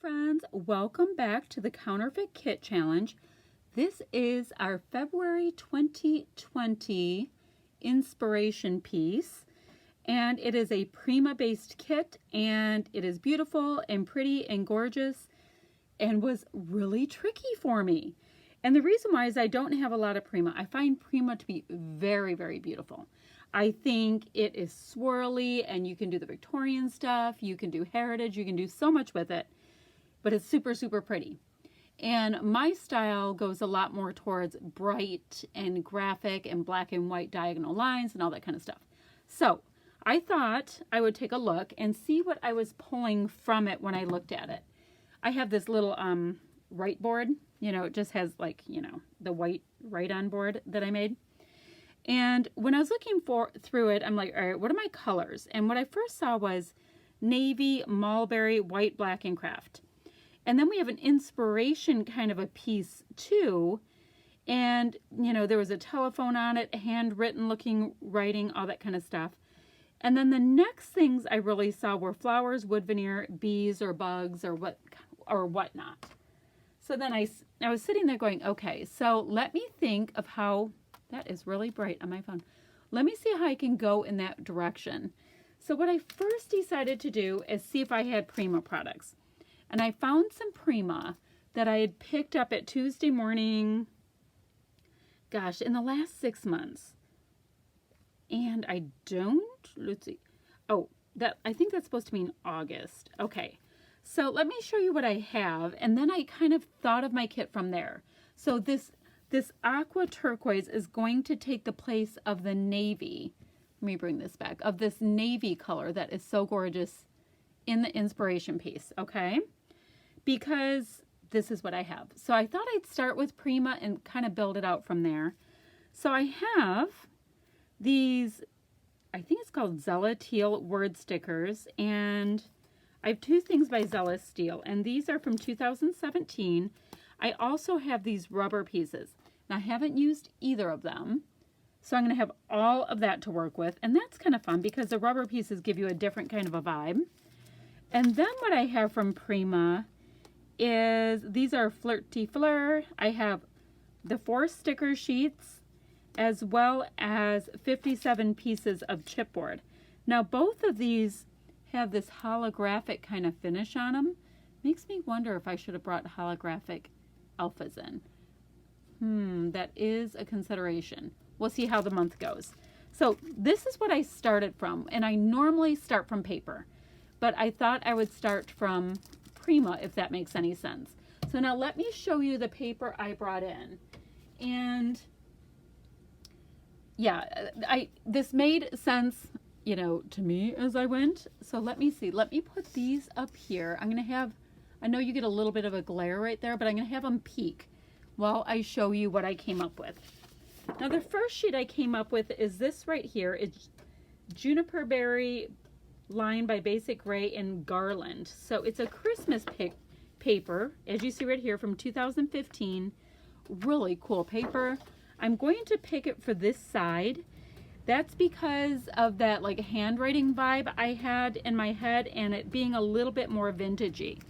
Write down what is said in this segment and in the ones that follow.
friends, welcome back to the Counterfeit Kit Challenge. This is our February 2020 inspiration piece, and it is a Prima based kit, and it is beautiful and pretty and gorgeous and was really tricky for me. And the reason why is I don't have a lot of Prima. I find Prima to be very, very beautiful. I think it is swirly, and you can do the Victorian stuff, you can do heritage, you can do so much with it. But it's super, super pretty. And my style goes a lot more towards bright and graphic and black and white diagonal lines and all that kind of stuff. So I thought I would take a look and see what I was pulling from it when I looked at it. I have this little write board, it just has the white write-on board that I made. And when I was looking through it, I'm like, all right, what are my colors? And what I first saw was navy, mulberry, white, black, and craft. And then we have an inspiration kind of a piece too. And, there was a telephone on it, handwritten looking writing, all that kind of stuff. And then the next things I really saw were flowers, wood veneer, bees or bugs or whatnot. So then I was sitting there going, okay, so let me think of how, that is really bright on my phone. Let me see how I can go in that direction. So what I first decided to do is see if I had Prima products. And I found some Prima that I had picked up at Tuesday morning, in the last 6 months. And I don't, let's see. Oh, I think that's supposed to mean August. Okay, so let me show you what I have. And then I kind of thought of my kit from there. So this aqua turquoise is going to take the place of the navy. Let me bring this back. Of this navy color that is so gorgeous in the inspiration piece, okay? Because this is what I have. So I thought I'd start with Prima and kind of build it out from there. So I have these, I think it's called Zella Teal word stickers, and I have two things by Zella Steel, and these are from 2017. I also have these rubber pieces. Now I haven't used either of them, so I'm going to have all of that to work with, and that's kind of fun because the rubber pieces give you a different kind of a vibe. And then what I have from Prima is, these are Flirty Fleur. I have the 4 sticker sheets as well as 57 pieces of chipboard. Now both of these have this holographic kind of finish on them. Makes me wonder if I should have brought holographic alphas in. That is a consideration. We'll see how the month goes. So this is what I started from, and I normally start from paper, but I thought I would start from Prima, if that makes any sense. So now let me show you the paper I brought in. And yeah, this made sense, to me as I went. So let me see. Let me put these up here. I'm going to have, I know you get a little bit of a glare right there, but I'm going to have them peek while I show you what I came up with. Now the first sheet I came up with is this right here. It's Juniper Berry line by Basic Gray and Garland. So it's a Christmas paper, as you see right here, from 2015. Really cool paper. I'm going to pick it for this side. That's because of that handwriting vibe I had in my head, and it being a little bit more vintagey.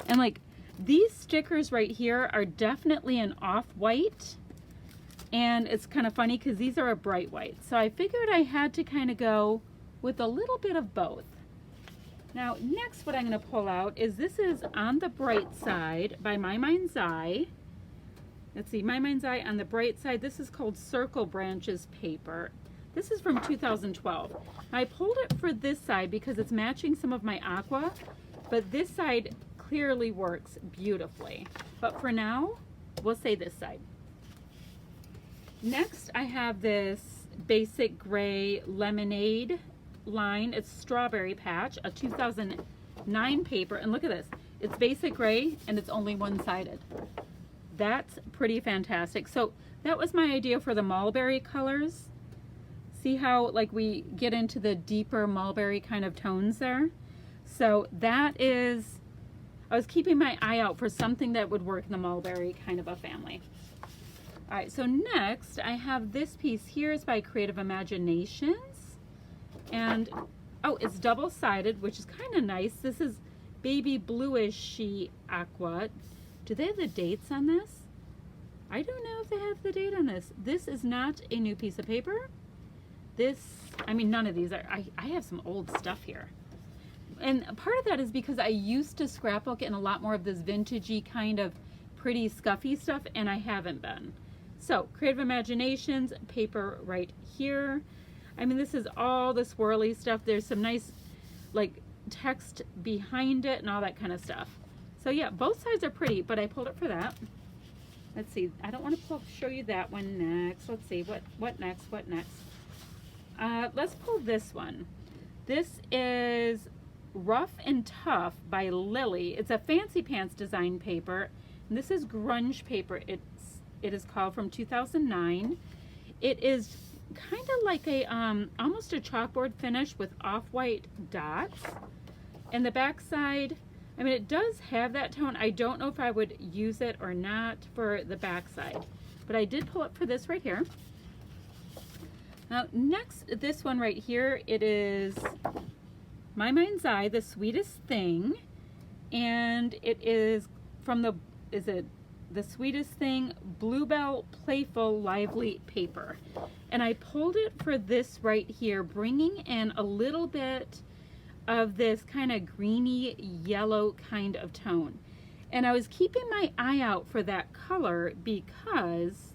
And these stickers right here are definitely an off-white, and it's kind of funny because these are a bright white. So I figured I had to kind of go with a little bit of both. Now next what I'm going to pull out is, this is On the Bright Side by My Mind's Eye. Let's see, My Mind's Eye On the Bright Side. This is called Circle Branches paper. This is from 2012. I pulled it for this side because it's matching some of my aqua, but this side clearly works beautifully. But for now, we'll say this side. Next, I have this Basic Gray Lemonade line. It's Strawberry Patch, a 2009 paper, and look at this. It's Basic Gray and it's only one-sided. That's pretty fantastic. So that was my idea for the mulberry colors. See how we get into the deeper mulberry kind of tones there? So that is, I was keeping my eye out for something that would work in the mulberry kind of a family. All right, so next I have this piece here. It's by Creative Imaginations. And, oh, it's double-sided, which is kind of nice. This is baby bluish aqua. Do they have the dates on this? I don't know if they have the date on this. This is not a new piece of paper. This, I mean, none of these are, I have some old stuff here. And part of that is because I used to scrapbook in a lot more of this vintagey kind of pretty scuffy stuff, and I haven't been. So, Creative Imaginations, paper right here. I mean, this is all the swirly stuff. There's some nice, like, text behind it and all that kind of stuff. So yeah, both sides are pretty, but I pulled it for that. Let's see, I don't want to show you that one next. Let's see, what next? Let's pull this one. This is Rough and Tough by Lily. It's a fancy pants design paper. And this is grunge paper. It is called, from 2009. It is kind of like a almost a chalkboard finish with off-white dots. And the back side, I mean, it does have that tone. I don't know if I would use it or not for the back side, but I did pull it for this right here. Now next, this one right here, it is My Mind's Eye, The Sweetest Thing, and it is from the Sweetest Thing Bluebell Playful Lively paper. And I pulled it for this right here, bringing in a little bit of this kind of greeny yellow kind of tone. And I was keeping my eye out for that color because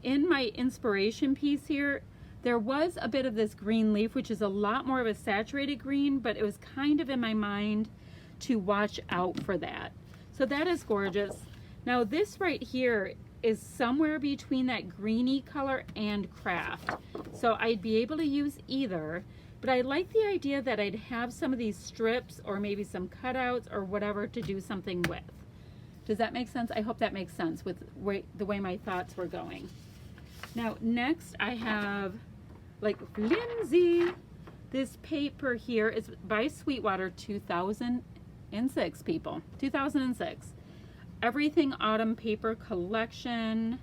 in my inspiration piece here, there was a bit of this green leaf, which is a lot more of a saturated green, but it was kind of in my mind to watch out for that. So that is gorgeous. Now this right here is somewhere between that greeny color and craft. So I'd be able to use either, but I like the idea that I'd have some of these strips or maybe some cutouts or whatever to do something with. Does that make sense? I hope that makes sense with the way my thoughts were going. Now next I have, like, flimsy. This paper here is by Sweetwater, 2006, people. 2006. Everything Autumn Paper Collection.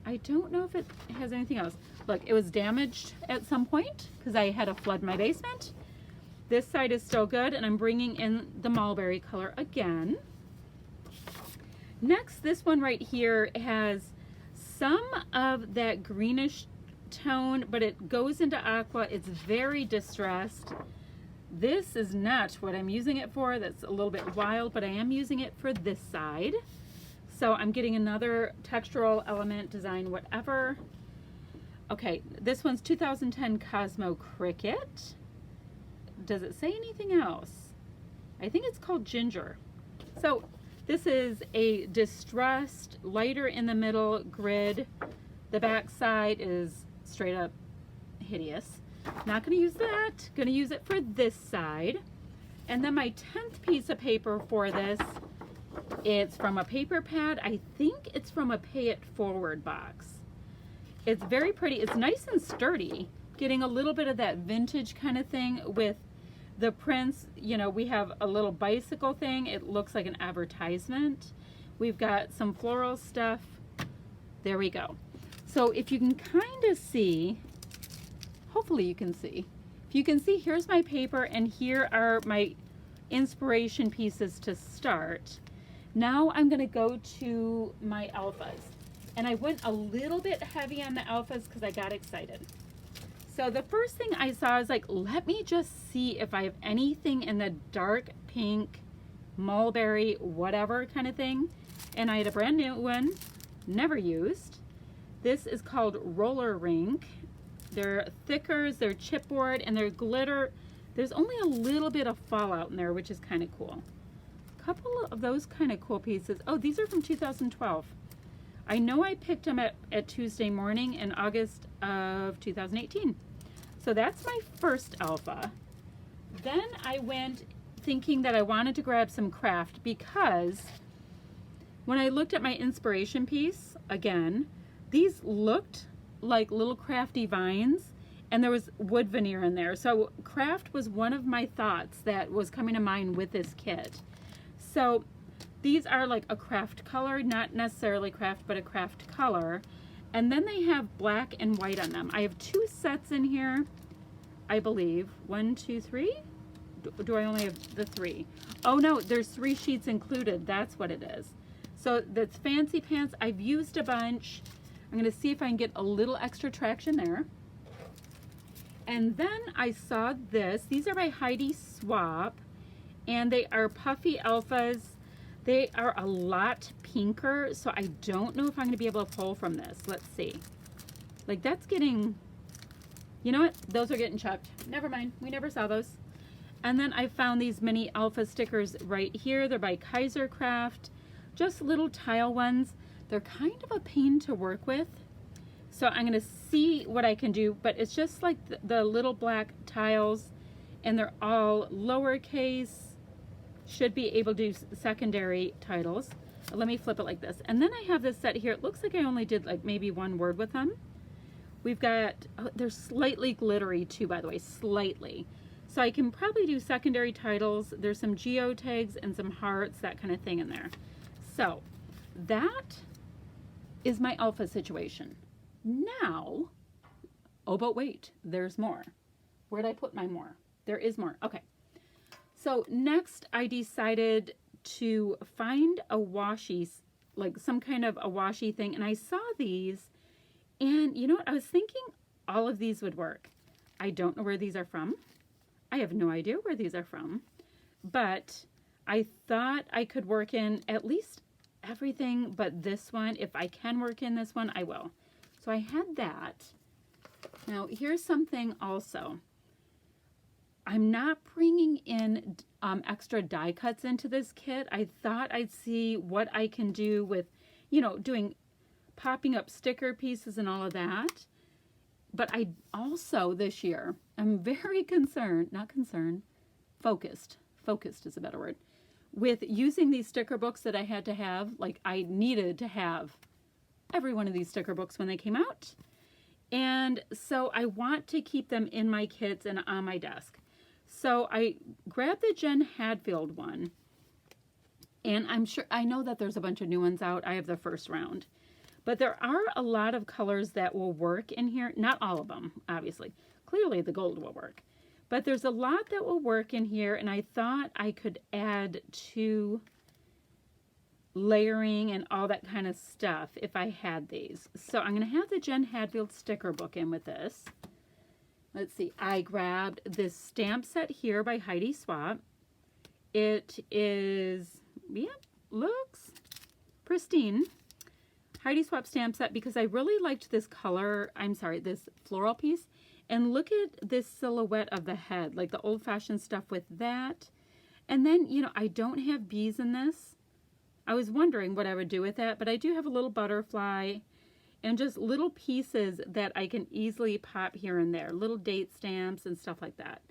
I don't know if it has anything else. Look, it was damaged at some point because I had a flood in my basement. This side is still good, and I'm bringing in the mulberry color again. Next, this one right here has some of that greenish tone, but it goes into aqua. It's very distressed. This is not what I'm using it for. That's a little bit wild, but I am using it for this side. So I'm getting another textural element, design, whatever. Okay, this one's 2010 Cosmo Cricket. Does it say anything else? I think it's called Ginger. So this is a distressed, lighter in the middle grid. The back side is straight up hideous. Not going to use that. Going to use it for this side. And then my 10th piece of paper for this, it's from a paper pad. I think it's from a Pay It Forward box. It's very pretty. It's nice and sturdy. Getting a little bit of that vintage kind of thing with the prints. You know, we have a little bicycle thing. It looks like an advertisement. We've got some floral stuff. There we go. So if you can kind of see, hopefully you can see. If you can see, here's my paper and here are my inspiration pieces to start. Now I'm going to go to my alphas. And I went a little bit heavy on the alphas because I got excited. So the first thing I saw is like, let me just see if I have anything in the dark pink, mulberry, whatever kind of thing. And I had a brand new one, never used. This is called Roller Rink. They're thickers, they're chipboard, and they're glitter. There's only a little bit of fallout in there, which is kind of cool. A couple of those kind of cool pieces. Oh, these are from 2012. I know I picked them at Tuesday morning in August of 2018. So that's my first alpha. Then I went thinking that I wanted to grab some craft because when I looked at my inspiration piece, again, these looked like little crafty vines and there was wood veneer in there. So craft was one of my thoughts that was coming to mind with this kit. So these are like a craft color, not necessarily craft, but a craft color. And then they have black and white on them. I have two sets in here, I believe. 1, 2, 3. do I only have the 3? Oh no, there's 3 sheets included. That's what it is. So that's Fancy Pants. I've used a bunch. I'm going to see if I can get a little extra traction there. And then I saw this. These are by Heidi Swapp, and they are puffy alphas. They are a lot pinker, so I don't know if I'm going to be able to pull from this. Let's see. Like, that's getting, you know what? Those are getting chucked. Never mind. We never saw those. And then I found these mini alpha stickers right here. They're by Kaiser Craft. Just little tile ones. They're kind of a pain to work with. So I'm going to see what I can do, but it's just like the little black tiles, and they're all lowercase. Should be able to do secondary titles. Let me flip it like this. And then I have this set here. It looks like I only did like maybe 1 word with them. We've got, oh, they're slightly glittery too, by the way, slightly. So I can probably do secondary titles. There's some geo tags and some hearts, that kind of thing in there. So that is my alpha situation. Now, oh, but wait, there's more. Where'd I put my more? There is more. Okay. So next I decided to find a washi, like some kind of a washi thing. And I saw these, and you know what? I was thinking all of these would work. I don't know where these are from. I have no idea where these are from, but I thought I could work in at least everything but this one. If I can work in this one, I will. So I had that. Now here's something also. I'm not bringing in extra die cuts into this kit. I thought I'd see what I can do with, you know, popping up sticker pieces and all of that. But I also this year, I'm very focused is a better word, with using these sticker books that I had to have. Like, I needed to have every one of these sticker books when they came out. And so I want to keep them in my kits and on my desk. So I grabbed the Jen Hadfield one, and I know that there's a bunch of new ones out. I have the first round, but there are a lot of colors that will work in here. Not all of them, obviously. Clearly the gold will work, but there's a lot that will work in here, and I thought I could add to layering and all that kind of stuff if I had these. So I'm going to have the Jen Hadfield sticker book in with this. Let's see, I grabbed this stamp set here by Heidi Swapp. It is, yep, looks pristine. Heidi Swapp stamp set, because I really liked this color, this floral piece. And look at this silhouette of the head, like the old-fashioned stuff with that. And then, you know, I don't have bees in this. I was wondering what I would do with that, but I do have a little butterfly and just little pieces that I can easily pop here and there, little date stamps and stuff like that.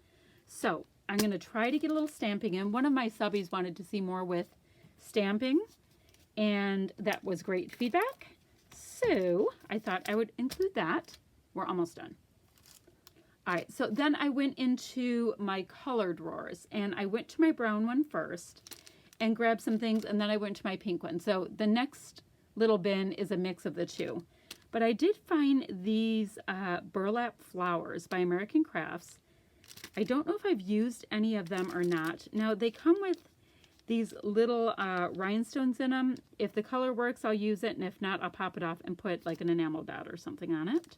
So I'm going to try to get a little stamping in. One of my subbies wanted to see more with stamping, and that was great feedback. So I thought I would include that. We're almost done. All right, so then I went into my color drawers, and I went to my brown one first and grabbed some things, and then I went to my pink one. So the next little bin is a mix of the two. But I did find these burlap flowers by American Crafts. I don't know if I've used any of them or not. Now, they come with these little rhinestones in them. If the color works, I'll use it, and if not, I'll pop it off and put like an enamel dot or something on it.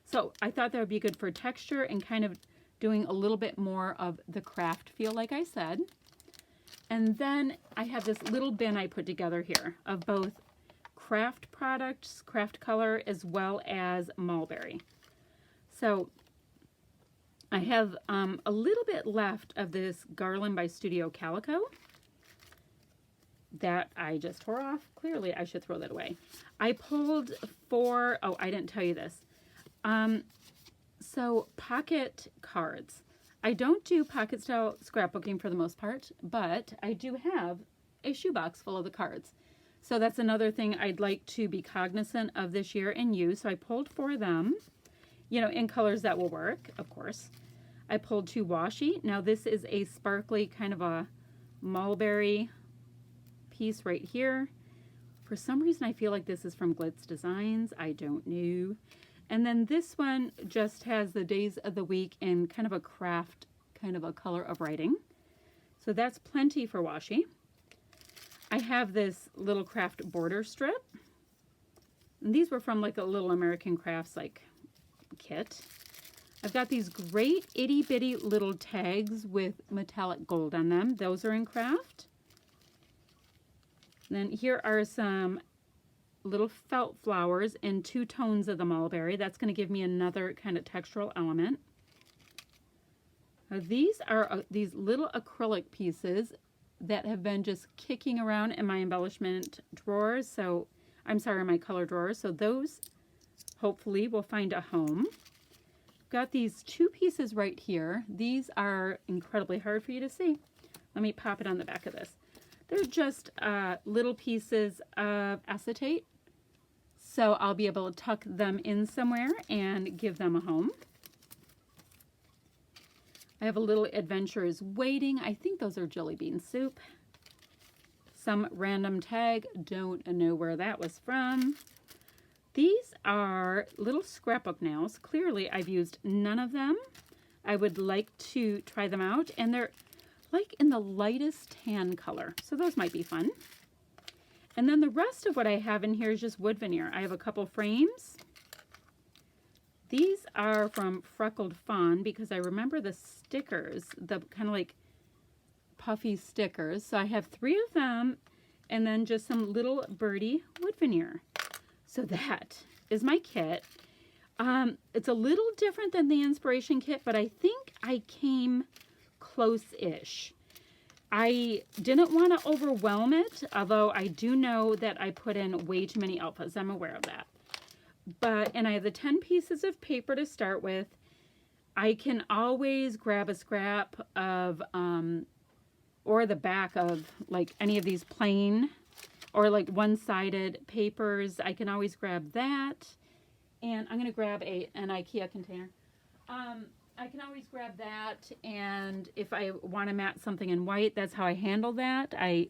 So I thought that would be good for texture and kind of doing a little bit more of the craft feel, like I said. And then I have this little bin I put together here of both craft products, craft color, as well as mulberry. So I have a little bit left of this garland by Studio Calico that I just tore off. Clearly I should throw that away. I pulled 4, oh, I didn't tell you this. So pocket cards. I don't do pocket style scrapbooking for the most part, but I do have a shoebox full of the cards. So that's another thing I'd like to be cognizant of this year and use. So I pulled 4 of them, you know, in colors that will work, of course. I pulled 2 washi. Now this is a sparkly kind of a mulberry piece right here. For some reason I feel like this is from Glitz Designs. I don't know. And then this one just has the days of the week in kind of a craft kind of a color of writing. So that's plenty for washi. I have this little craft border strip. And these were from like a little American Crafts like kit. I've got these great itty bitty little tags with metallic gold on them. Those are in craft. And then here are some little felt flowers in 2 tones of the mulberry. That's going to give me another kind of textural element. Now these are these little acrylic pieces that have been just kicking around in my embellishment drawers. So I'm sorry, my color drawers. So those hopefully will find a home. Got these 2 pieces right here. These are incredibly hard for you to see. Let me pop it on the back of this. They're just little pieces of acetate. So I'll be able to tuck them in somewhere and give them a home. I have a little Adventures Waiting. I think those are jelly bean soup. Some random tag. Don't know where that was from. These are little scrapbook nails. Clearly, I've used none of them. I would like to try them out. And they're like in the lightest tan color. So those might be fun. And then the rest of what I have in here is just wood veneer. I have a couple frames. These are from Freckled Fawn because I remember the stickers, the kind of like puffy stickers. So I have 3 of them and then just some little birdie wood veneer. So that is my kit. It's a little different than the inspiration kit, but I think I came close-ish. I didn't want to overwhelm it, although I do know that I put in way too many alphas. I'm aware of that. And I have the 10 pieces of paper to start with. I can always grab a scrap of, or the back of like any of these plain or like one-sided papers. I can always grab that. And I'm going to grab an IKEA container. I can always grab that, and if I want to mat something in white, that's how I handle that. I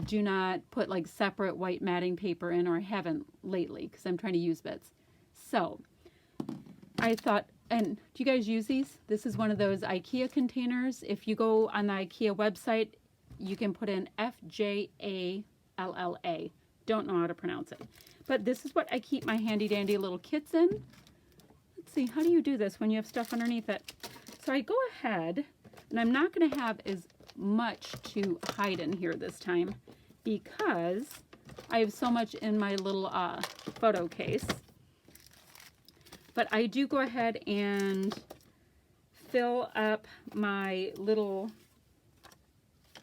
do not put like separate white matting paper in, or I haven't lately because I'm trying to use bits. So I thought, and do you guys use these? This is one of those IKEA containers. If you go on the IKEA website, you can put in FJALLA. Don't know how to pronounce it. But this is what I keep my handy dandy little kits in. Let's see, how do you do this when you have stuff underneath it? So I go ahead, and I'm not going to have as much to hide in here this time because I have so much in my little photo case. But I do go ahead and fill up my little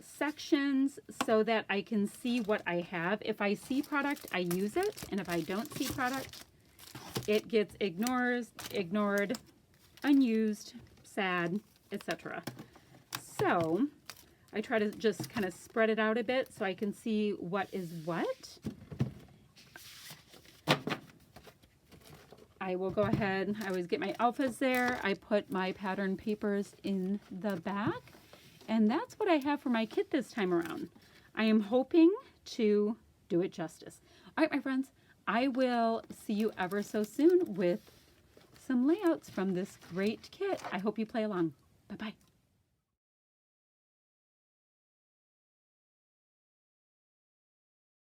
sections so that I can see what I have. If I see product, I use it, and if I don't see product, it gets ignored, unused, sad, etc. So I try to just kind of spread it out a bit so I can see what is what. I will go ahead, I always get my alphas there. I put my pattern papers in the back. And that's what I have for my kit this time around. I am hoping to do it justice. All right, my friends, I will see you ever so soon with some layouts from this great kit. I hope you play along. Bye-bye.